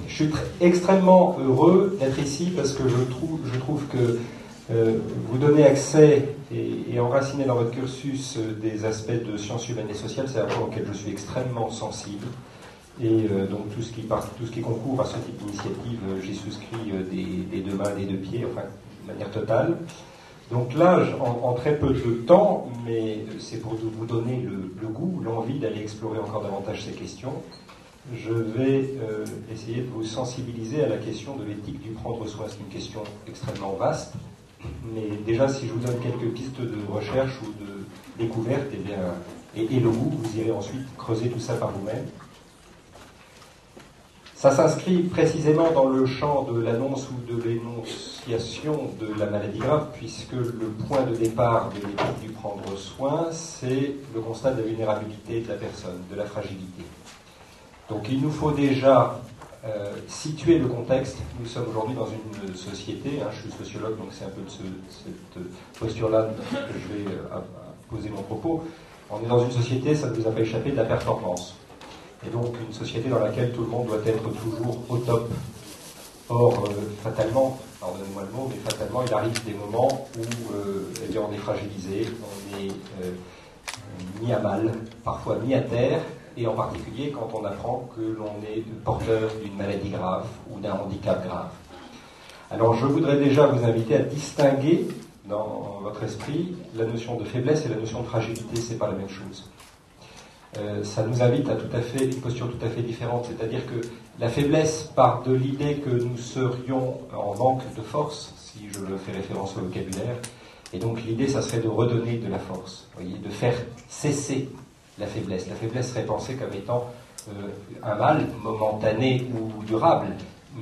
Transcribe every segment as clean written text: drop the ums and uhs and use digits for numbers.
Je suis extrêmement heureux d'être ici parce que je trouve que vous donnez accès et enraciner dans votre cursus des aspects de sciences humaines et sociales, c'est un point auquel je suis extrêmement sensible. Et donc tout ce qui concourt à ce type d'initiative, j'y souscris des deux mains, des deux pieds, enfin de manière totale. Donc là, en très peu de temps, mais c'est pour vous donner le goût, l'envie d'aller explorer encore davantage ces questions, je vais essayer de vous sensibiliser à la question de l'éthique du prendre soin. C'est une question extrêmement vaste, mais déjà si je vous donne quelques pistes de recherche ou de découverte, eh bien, et le goût, vous irez ensuite creuser tout ça par vous-même. Ça s'inscrit précisément dans le champ de l'annonce ou de l'énonciation de la maladie grave, puisque le point de départ de l'éthique du prendre soin, c'est le constat de la vulnérabilité de la personne, de la fragilité. Donc il nous faut déjà situer le contexte. Nous sommes aujourd'hui dans une société, je suis sociologue, donc c'est un peu de cette posture-là que je vais poser mon propos. On est dans une société, ça ne vous a pas échappé, de la performance. Et donc une société dans laquelle tout le monde doit être toujours au top. Or, fatalement, pardonnez-moi le mot, mais fatalement, il arrive des moments où eh bien, on est fragilisé, on est mis à mal, parfois mis à terre, et en particulier quand on apprend que l'on est porteur d'une maladie grave ou d'un handicap grave. Alors je voudrais déjà vous inviter à distinguer dans votre esprit la notion de faiblesse et la notion de fragilité, c'est pas la même chose. Ça nous invite à une posture tout à fait différente, c'est-à-dire que la faiblesse part de l'idée que nous serions en manque de force, si je fais référence au vocabulaire, et donc l'idée, ça serait de redonner de la force, voyez, de faire cesser la faiblesse. La faiblesse serait pensée comme étant un mal momentané ou durable,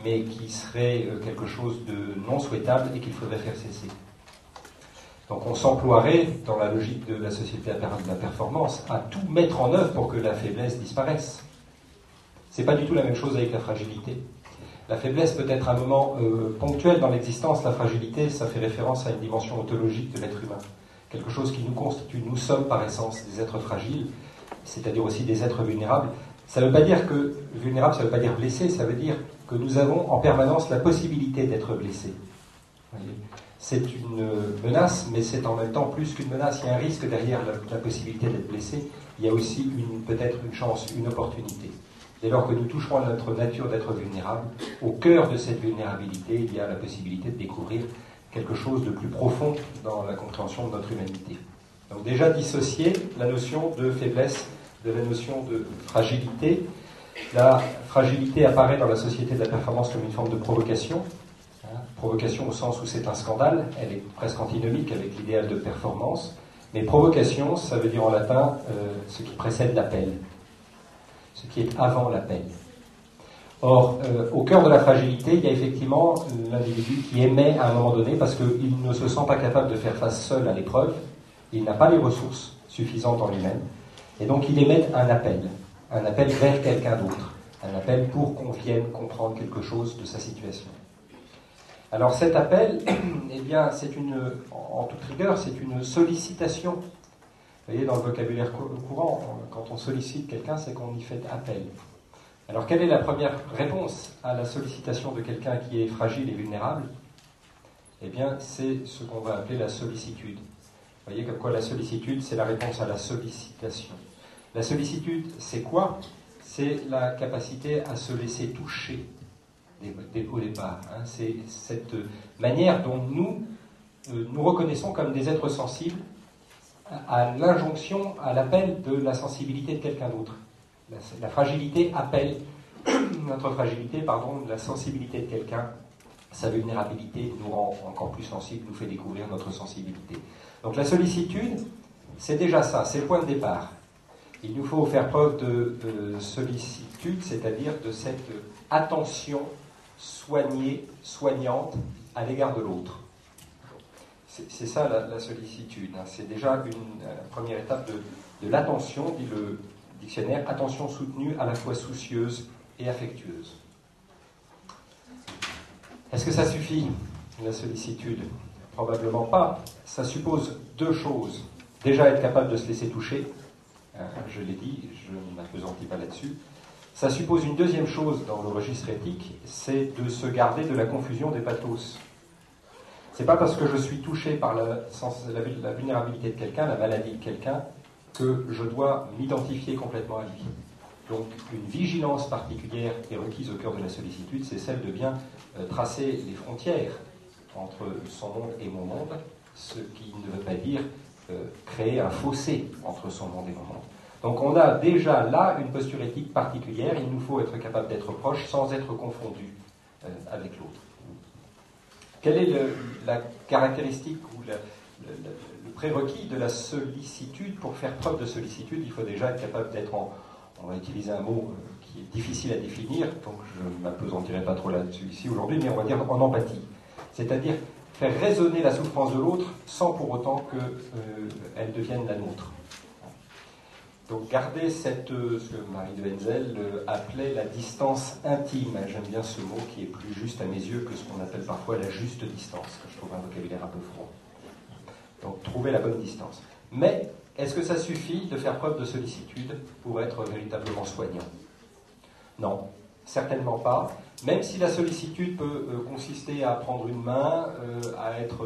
mais qui serait quelque chose de non souhaitable et qu'il faudrait faire cesser. Donc on s'emploierait, dans la logique de la société de la performance, à tout mettre en œuvre pour que la faiblesse disparaisse. C'est pas du tout la même chose avec la fragilité. La faiblesse peut être un moment ponctuel dans l'existence. La fragilité, ça fait référence à une dimension ontologique de l'être humain. Quelque chose qui nous constitue. Nous sommes par essence des êtres fragiles, c'est-à-dire aussi des êtres vulnérables. Ça ne veut pas dire que vulnérable, ça ne veut pas dire blessé, ça veut dire que nous avons en permanence la possibilité d'être blessés. Voyez, c'est une menace, mais c'est en même temps plus qu'une menace. Il y a un risque derrière la possibilité d'être blessé. Il y a aussi peut-être une chance, une opportunité. Dès lors que nous toucherons à notre nature d'être vulnérable, au cœur de cette vulnérabilité, il y a la possibilité de découvrir quelque chose de plus profond dans la compréhension de notre humanité. Donc déjà dissocier la notion de faiblesse de la notion de fragilité. La fragilité apparaît dans la société de la performance comme une forme de provocation. Provocation au sens où c'est un scandale, elle est presque antinomique avec l'idéal de performance. Mais provocation, ça veut dire en latin ce qui précède l'appel, ce qui est avant l'appel. Or, au cœur de la fragilité, il y a effectivement l'individu qui émet à un moment donné parce qu'il ne se sent pas capable de faire face seul à l'épreuve, il n'a pas les ressources suffisantes en lui-même, et donc il émet un appel vers quelqu'un d'autre, un appel pour qu'on vienne comprendre quelque chose de sa situation. Alors cet appel, eh bien, en toute rigueur, c'est une sollicitation. Vous voyez, dans le vocabulaire courant, quand on sollicite quelqu'un, c'est qu'on y fait appel. Alors, quelle est la première réponse à la sollicitation de quelqu'un qui est fragile et vulnérable ? Eh bien, c'est ce qu'on va appeler la sollicitude. Vous voyez comme quoi la sollicitude, c'est la réponse à la sollicitation. La sollicitude, c'est quoi ? C'est la capacité à se laisser toucher au départ. C'est cette manière dont nous reconnaissons comme des êtres sensibles à l'injonction, à l'appel de la sensibilité de quelqu'un d'autre. La fragilité appelle notre fragilité, la sensibilité de quelqu'un, sa vulnérabilité nous rend encore plus sensibles, nous fait découvrir notre sensibilité. Donc la sollicitude, c'est déjà ça, c'est le point de départ. Il nous faut faire preuve de sollicitude, c'est-à-dire de cette attention soignée, soignante à l'égard de l'autre. C'est ça la sollicitude. C'est déjà une première étape de l'attention, dit le dictionnaire, attention soutenue à la fois soucieuse et affectueuse. Est-ce que ça suffit, la sollicitude ? Probablement pas. Ça suppose deux choses. Déjà être capable de se laisser toucher, je l'ai dit, je ne m'appesantis pas là-dessus. Ça suppose une deuxième chose dans le registre éthique, c'est de se garder de la confusion des pathos. C'est pas parce que je suis touché par la vulnérabilité de quelqu'un, la maladie de quelqu'un, que je dois m'identifier complètement à lui. Donc une vigilance particulière est requise au cœur de la sollicitude, c'est celle de bien tracer les frontières entre son monde et mon monde, ce qui ne veut pas dire créer un fossé entre son monde et mon monde. Donc on a déjà là une posture éthique particulière, il nous faut être capable d'être proche sans être confondu avec l'autre. Quelle est la caractéristique ou le prérequis de la sollicitude? Pour faire preuve de sollicitude, il faut déjà être capable d'être on va utiliser un mot qui est difficile à définir, donc je ne m'appesantirai pas trop là-dessus ici aujourd'hui, mais on va dire en empathie. C'est-à-dire faire résonner la souffrance de l'autre sans pour autant qu'elle devienne la nôtre. Donc garder ce que Marie de Henzel appelait la distance intime. J'aime bien ce mot qui est plus juste à mes yeux que ce qu'on appelle parfois la juste distance, que je trouve un vocabulaire un peu froid. Donc trouver la bonne distance. Mais est-ce que ça suffit de faire preuve de sollicitude pour être véritablement soignant? Non, certainement pas. Même si la sollicitude peut consister à prendre une main, à être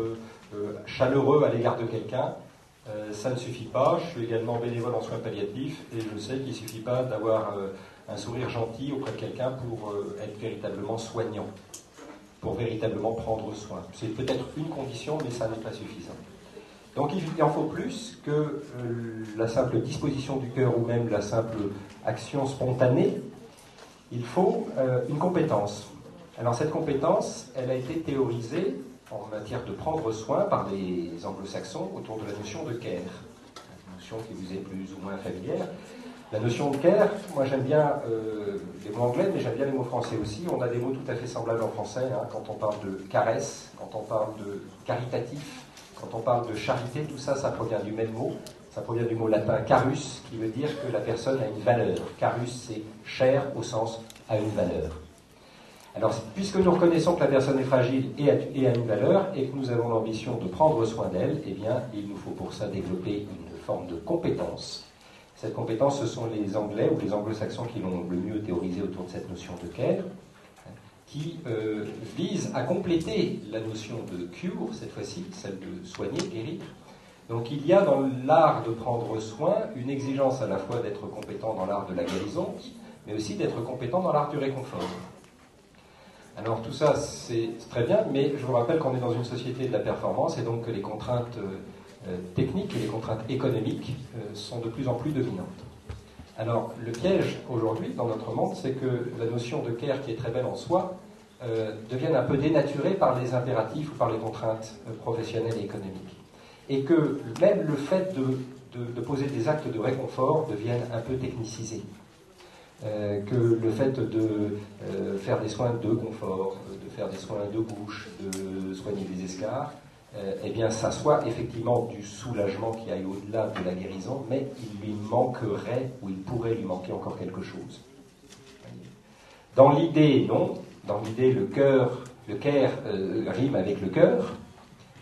chaleureux à l'égard de quelqu'un, ça ne suffit pas. Je suis également bénévole en soins palliatifs et je sais qu'il ne suffit pas d'avoir un sourire gentil auprès de quelqu'un pour être véritablement soignant, pour véritablement prendre soin. C'est peut-être une condition, mais ça n'est pas suffisant. Donc il en faut plus que la simple disposition du cœur ou même la simple action spontanée. Il faut une compétence. Alors cette compétence, elle a été théorisée en matière de prendre soin par les anglo-saxons autour de la notion de care, une notion qui vous est plus ou moins familière. La notion de care, moi j'aime bien les mots anglais, mais j'aime bien les mots français aussi. On a des mots tout à fait semblables en français, quand on parle de caresse, quand on parle de caritatif, quand on parle de charité, tout ça, ça provient du même mot. Ça provient du mot latin carus, qui veut dire que la personne a une valeur. Carus, c'est cher au sens a une valeur. Alors, puisque nous reconnaissons que la personne est fragile et a une valeur, et que nous avons l'ambition de prendre soin d'elle, eh bien, il nous faut pour ça développer une forme de compétence. Cette compétence, ce sont les Anglais ou les Anglo-Saxons qui l'ont le mieux théorisé autour de cette notion de care, qui vise à compléter la notion de cure, cette fois-ci, celle de soigner, guérir. Donc il y a dans l'art de prendre soin une exigence à la fois d'être compétent dans l'art de la guérison, mais aussi d'être compétent dans l'art du réconfort. Alors tout ça, c'est très bien, mais je vous rappelle qu'on est dans une société de la performance et donc que les contraintes techniques et les contraintes économiques sont de plus en plus dominantes. Alors le piège aujourd'hui dans notre monde, c'est que la notion de care qui est très belle en soi devienne un peu dénaturée par les impératifs ou par les contraintes professionnelles et économiques. Et que même le fait de poser des actes de réconfort devienne un peu technicisé. Que le fait de faire des soins de confort, de faire des soins de bouche, de soigner des escarres, eh bien ça soit effectivement du soulagement qui aille au-delà de la guérison, mais il lui manquerait, ou il pourrait lui manquer encore quelque chose. Dans l'idée, non. Dans l'idée, le care rime avec le cœur,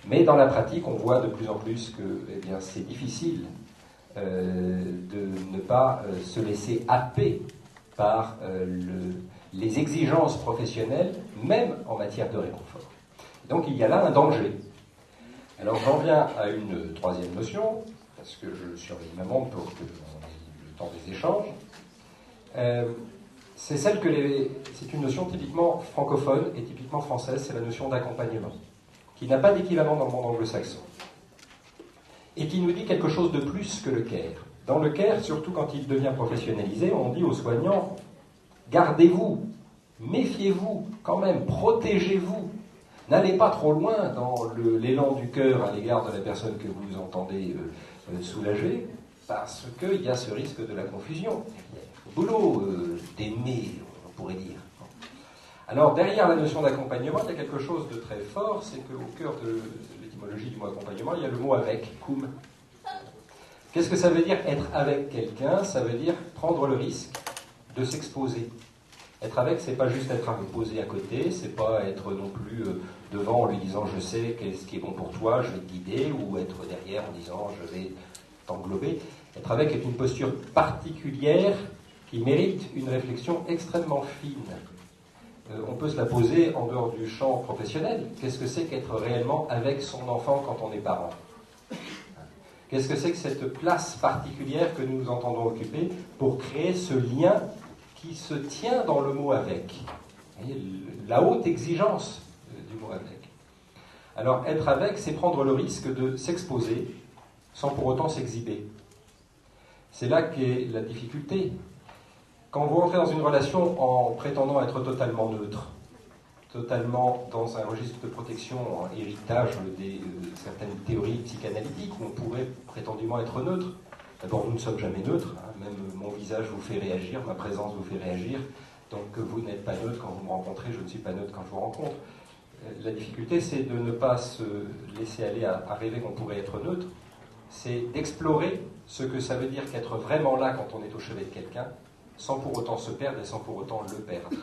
mais dans la pratique, on voit de plus en plus que eh bien, c'est difficile de ne pas se laisser happer par les exigences professionnelles, même en matière de réconfort. Donc il y a là un danger. Alors j'en viens à une troisième notion, parce que je surveille ma montre pour que on ait le temps des échanges. C'est une notion typiquement francophone et typiquement française, c'est la notion d'accompagnement, qui n'a pas d'équivalent dans le monde anglo-saxon, et qui nous dit quelque chose de plus que le care. Dans le care, surtout quand il devient professionnalisé, on dit aux soignants, gardez-vous, méfiez-vous, quand même, protégez-vous. N'allez pas trop loin dans l'élan du cœur à l'égard de la personne que vous entendez soulager, parce qu'il y a ce risque de la confusion. Il y a le boulot d'aimer, on pourrait dire. Alors, derrière la notion d'accompagnement, il y a quelque chose de très fort, c'est qu'au cœur de l'étymologie du mot accompagnement, il y a le mot avec, cum. Qu'est-ce que ça veut dire être avec quelqu'un? Ça veut dire prendre le risque de s'exposer. Être avec, c'est pas juste être posé à côté, c'est pas être non plus devant en lui disant je sais ce qui est bon pour toi, je vais te guider, ou être derrière en disant je vais t'englober. Être avec est une posture particulière il mérite une réflexion extrêmement fine. On peut se la poser en dehors du champ professionnel. Qu'est-ce que c'est qu'être réellement avec son enfant quand on est parent? Qu'est-ce que c'est que cette place particulière que nous nous entendons occuper pour créer ce lien qui se tient dans le mot « avec ». La haute exigence du mot « avec ». Alors, être avec, c'est prendre le risque de s'exposer sans pour autant s'exhiber. C'est là qu'est la difficulté. Quand vous entrez dans une relation en prétendant être totalement neutre, totalement dans un registre de protection, en héritage de certaines théories psychanalytiques où on pourrait prétendument être neutre. D'abord, nous ne sommes jamais neutres, hein. Même mon visage vous fait réagir, ma présence vous fait réagir, donc vous n'êtes pas neutre quand vous me rencontrez, je ne suis pas neutre quand je vous rencontre. La difficulté, c'est de ne pas se laisser aller à rêver qu'on pourrait être neutre, c'est d'explorer ce que ça veut dire qu'être vraiment là quand on est au chevet de quelqu'un, sans pour autant se perdre et sans pour autant le perdre.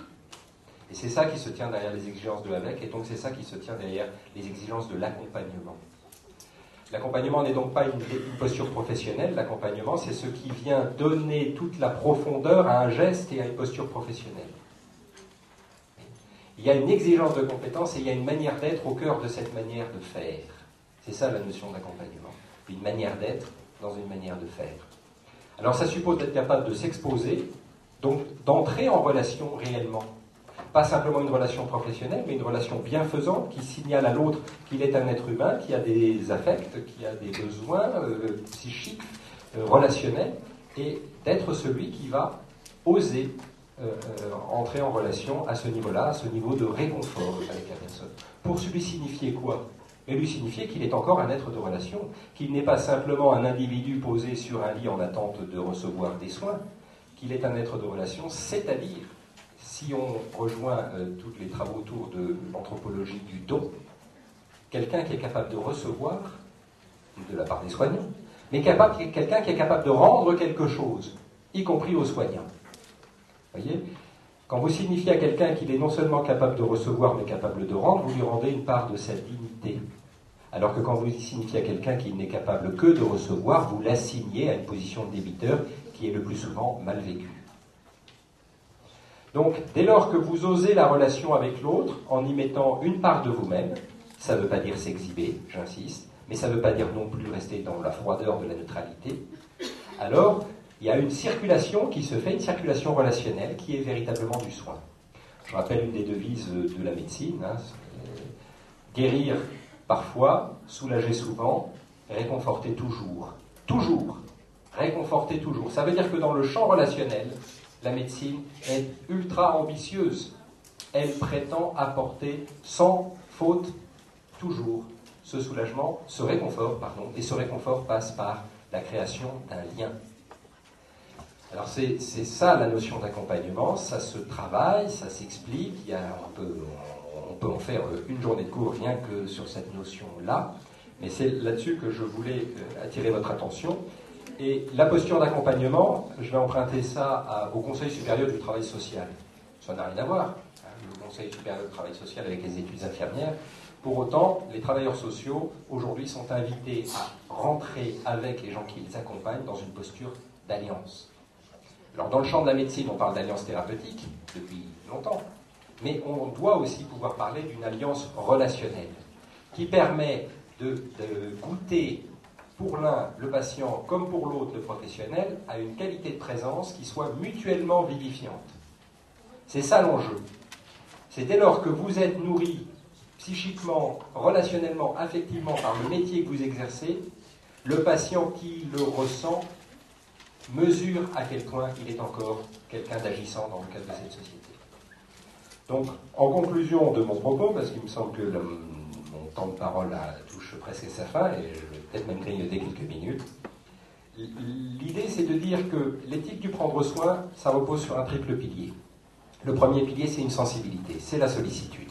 Et c'est ça qui se tient derrière les exigences de avec, et donc c'est ça qui se tient derrière les exigences de l'accompagnement. L'accompagnement n'est donc pas une posture professionnelle, l'accompagnement c'est ce qui vient donner toute la profondeur à un geste et à une posture professionnelle. Il y a une exigence de compétence et il y a une manière d'être au cœur de cette manière de faire. C'est ça la notion d'accompagnement. Une manière d'être dans une manière de faire. Alors ça suppose d'être capable de s'exposer, donc d'entrer en relation réellement. Pas simplement une relation professionnelle, mais une relation bienfaisante qui signale à l'autre qu'il est un être humain, qui a des affects, qui a des besoins psychiques, relationnels, et d'être celui qui va oser entrer en relation à ce niveau-là, à ce niveau de réconfort avec la personne. Pour lui signifier quoi? Mais lui signifier qu'il est encore un être de relation, qu'il n'est pas simplement un individu posé sur un lit en attente de recevoir des soins, qu'il est un être de relation, c'est-à-dire, si on rejoint tous les travaux autour de l'anthropologie du don, quelqu'un qui est capable de recevoir, de la part des soignants, mais quelqu'un qui est capable de rendre quelque chose, y compris aux soignants. Vous voyez ? Quand vous signifiez à quelqu'un qu'il est non seulement capable de recevoir, mais capable de rendre, vous lui rendez une part de sa dignité. Alors que quand vous signifiez à quelqu'un qu'il n'est capable que de recevoir, vous l'assignez à une position de débiteur qui est le plus souvent mal vécue. Donc, dès lors que vous osez la relation avec l'autre, en y mettant une part de vous-même, ça ne veut pas dire s'exhiber, j'insiste, mais ça ne veut pas dire non plus rester dans la froideur de la neutralité, alors il y a une circulation qui se fait, une circulation relationnelle qui est véritablement du soin. Je rappelle une des devises de la médecine, hein, guérir parfois, soulager souvent, réconforter toujours. Toujours. Réconforter toujours. Ça veut dire que dans le champ relationnel, la médecine est ultra ambitieuse. Elle prétend apporter sans faute toujours ce soulagement, ce réconfort, et ce réconfort passe par la création d'un lien. Alors c'est ça la notion d'accompagnement, ça se travaille, ça s'explique, on peut en faire une journée de cours rien que sur cette notion-là, mais c'est là-dessus que je voulais attirer votre attention. Et la posture d'accompagnement, je vais emprunter ça au Conseil supérieur du travail social. Ça n'a rien à voir, hein, le Conseil supérieur du travail social avec les études infirmières. Pour autant, les travailleurs sociaux, aujourd'hui, sont invités à rentrer avec les gens qui les accompagnent dans une posture d'alliance. Alors, dans le champ de la médecine, on parle d'alliance thérapeutique depuis longtemps, mais on doit aussi pouvoir parler d'une alliance relationnelle qui permet de goûter pour l'un, le patient, comme pour l'autre, le professionnel, à une qualité de présence qui soit mutuellement vivifiante. C'est ça l'enjeu. C'est dès lors que vous êtes nourri psychiquement, relationnellement, affectivement par le métier que vous exercez, le patient qui le ressent mesure à quel point il est encore quelqu'un d'agissant dans le cadre de cette société. Donc, en conclusion de mon propos, parce qu'il me semble que mon temps de parole touche presque à sa fin, et je vais peut-être même grignoter quelques minutes, l'idée c'est de dire que l'éthique du prendre soin, ça repose sur un triple pilier. Le premier pilier, c'est une sensibilité, c'est la sollicitude.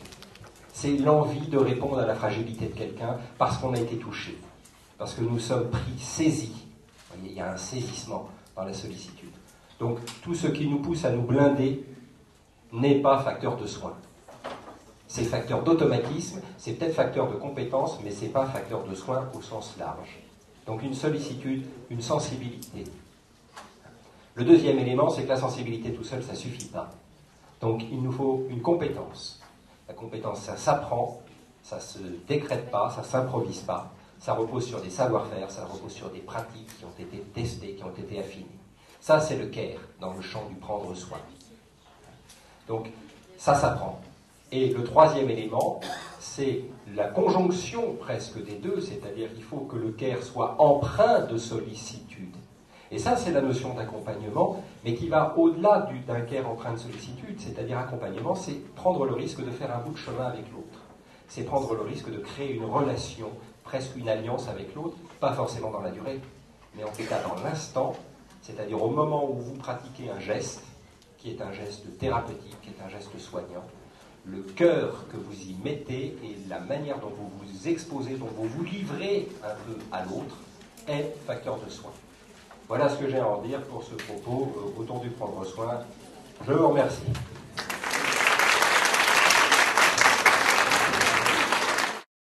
C'est l'envie de répondre à la fragilité de quelqu'un parce qu'on a été touché, parce que nous sommes pris, saisis. Vous voyez, il y a un saisissement dans la sollicitude. Donc, tout ce qui nous pousse à nous blinder n'est pas facteur de soin. C'est facteur d'automatisme, c'est peut-être facteur de compétence, mais ce n'est pas facteur de soin au sens large. Donc, une sollicitude, une sensibilité. Le deuxième élément, c'est que la sensibilité tout seul, ça ne suffit pas. Donc il nous faut une compétence. La compétence, ça s'apprend, ça ne se décrète pas, ça ne s'improvise pas. Ça repose sur des savoir-faire, ça repose sur des pratiques qui ont été testées, qui ont été affinées. Ça, c'est le care dans le champ du prendre soin. Donc, ça s'apprend. Et le troisième élément, c'est la conjonction presque des deux, c'est-à-dire qu'il faut que le care soit empreint de sollicitude. Et ça, c'est la notion d'accompagnement, mais qui va au-delà d'un care empreint de sollicitude, c'est-à-dire accompagnement, c'est prendre le risque de faire un bout de chemin avec l'autre. C'est prendre le risque de créer une relation, presque une alliance avec l'autre, pas forcément dans la durée, mais en tout cas dans l'instant, c'est-à-dire au moment où vous pratiquez un geste, qui est un geste thérapeutique, qui est un geste soignant, le cœur que vous y mettez et la manière dont vous vous exposez, dont vous vous livrez un peu à l'autre, est facteur de soin. Voilà ce que j'ai à en dire pour ce propos autour du prendre soin. Je vous remercie.